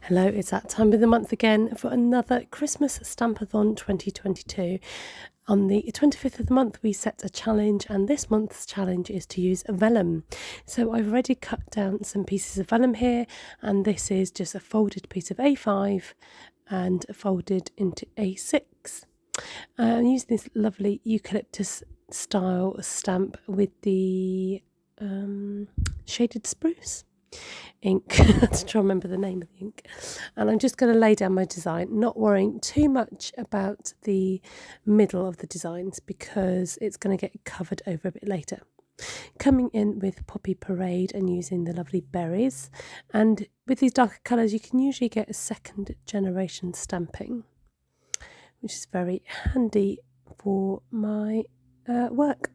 Hello, it's that time of the month again for another Christmas Stampathon 2022. On the 25th of the month, we set a challenge, and this month's challenge is to use vellum. So I've already cut down some pieces of vellum here, and this is just a folded piece of A5 and folded into A6. I'm using this lovely eucalyptus style stamp with the shaded spruce ink to try and remember the name of the ink, and I'm just going to lay down my design, not worrying too much about the middle of the designs because it's going to get covered over a bit later. Coming in with Poppy Parade and using the lovely berries, and with these darker colours you can usually get a second generation stamping, which is very handy for my work.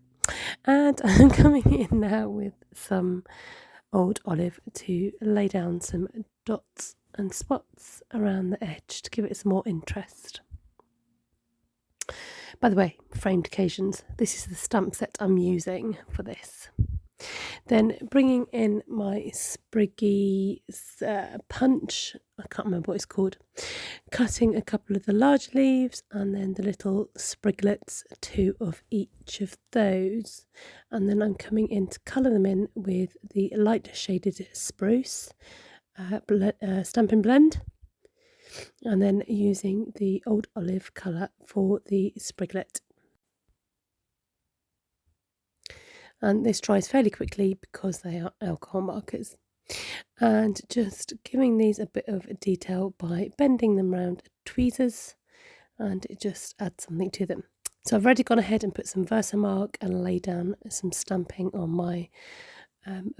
And I'm coming in now with some old olive to lay down some dots and spots around the edge to give it some more interest. By the way, framed occasions, this is the stamp set I'm using for this. Then bringing in my spriggy punch, I can't remember what it's called, cutting a couple of the large leaves and then the little spriglets, 2 of each of those. And then I'm coming in to colour them in with the light shaded spruce Stampin' Blend, and then using the old olive colour for the spriglet. And this dries fairly quickly because they are alcohol markers. And just giving these a bit of detail by bending them round tweezers, and it just adds something to them. So I've already gone ahead and put some Versamark and lay down some stamping on my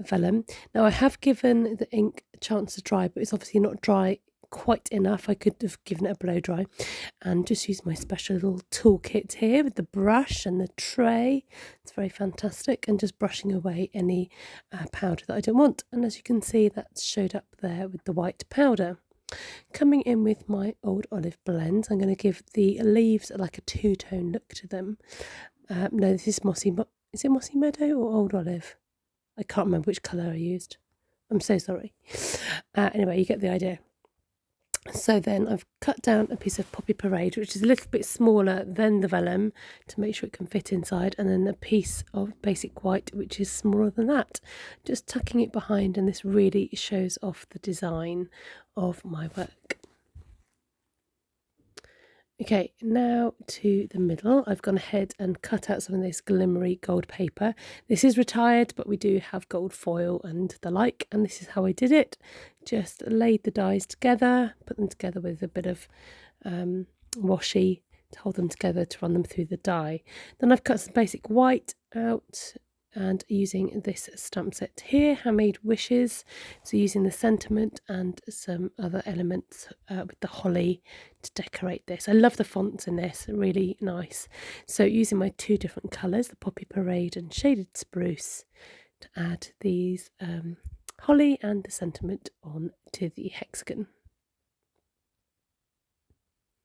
vellum. Now I have given the ink a chance to dry, but it's obviously not dry quite enough. I could have given it a blow dry and just use my special little toolkit here with the brush and the tray. It's very fantastic, and just brushing away any powder that I don't want. And as you can see, that's showed up there with the white powder. Coming in with my old olive blends, I'm going to give the leaves like a two-tone look to them. No, this is is it Mossy Meadow or Old Olive? I can't remember which colour I used. I'm so sorry. Anyway, you get the idea. So then I've cut down a piece of Poppy Parade, which is a little bit smaller than the vellum to make sure it can fit inside, and then a piece of basic white, which is smaller than that, just tucking it behind, and this really shows off the design of my work. Okay, now to the middle. I've gone ahead and cut out some of this glimmery gold paper. This is retired, but we do have gold foil and the like, and this is how I did it. Just laid the dies together, put them together with a bit of washi to hold them together to run them through the die. Then I've cut some basic white out, and using this stamp set here, Handmade Wishes, so using the sentiment and some other elements with the holly to decorate this. I love the fonts in this, really nice. So using my 2 different colours, the Poppy Parade and Shaded Spruce, to add these holly and the sentiment on to the hexagon.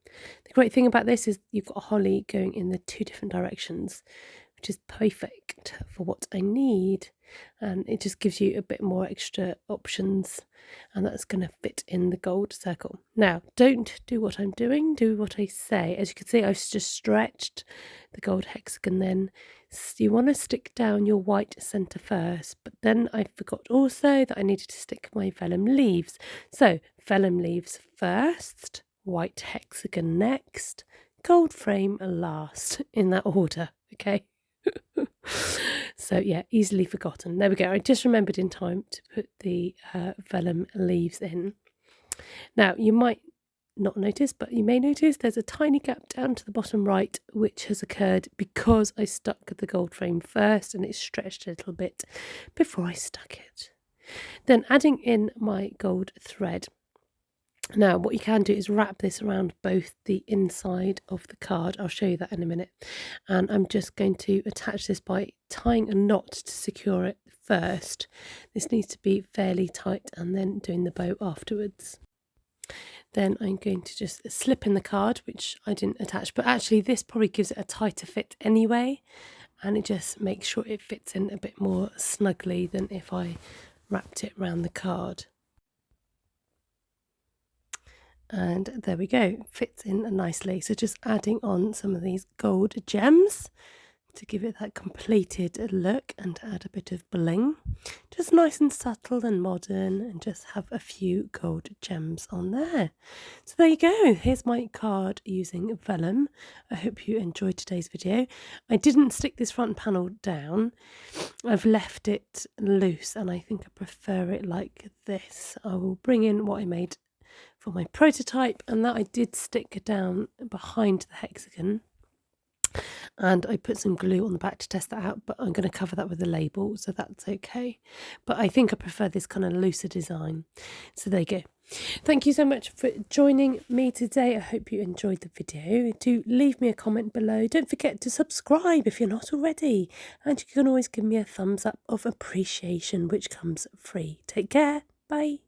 The great thing about this is you've got a holly going in the 2 different directions, which is perfect for what I need, and it just gives you a bit more extra options, and that's going to fit in the gold circle. Now, don't do what I'm doing, do what I say. As you can see, I've just stretched the gold hexagon. Then you want to stick down your white centre first, but then I forgot also that I needed to stick my vellum leaves. So vellum leaves first, white hexagon next, gold frame last, in that order, okay? So yeah, easily forgotten. There we go. I just remembered in time to put the vellum leaves in. Now you might not notice, but you may notice there's a tiny gap down to the bottom right, which has occurred because I stuck the gold frame first, and it stretched a little bit before I stuck it. Then adding in my gold thread. Now what you can do is wrap this around both the inside of the card. I'll show you that in a minute. And I'm just going to attach this by tying a knot to secure it first. This needs to be fairly tight, and then doing the bow afterwards. Then I'm going to just slip in the card, which I didn't attach, but actually this probably gives it a tighter fit anyway, and it just makes sure it fits in a bit more snugly than if I wrapped it around the card. And there we go, fits in nicely. So just adding on some of these gold gems to give it that completed look and add a bit of bling. Just nice and subtle and modern, and just have a few gold gems on there. So there you go, here's my card using vellum. I hope you enjoyed today's video. I didn't stick this front panel down, I've left it loose, and I think I prefer it like this. I will bring in what I made for my prototype, and that I did stick down behind the hexagon, and I put some glue on the back to test that out, but I'm going to cover that with a label, so that's okay. But I think I prefer this kind of looser design. So there you go. Thank you so much for joining me today. I hope you enjoyed the video. Do leave me a comment below. Don't forget to subscribe if you're not already, and you can always give me a thumbs up of appreciation, which comes free. Take care. Bye.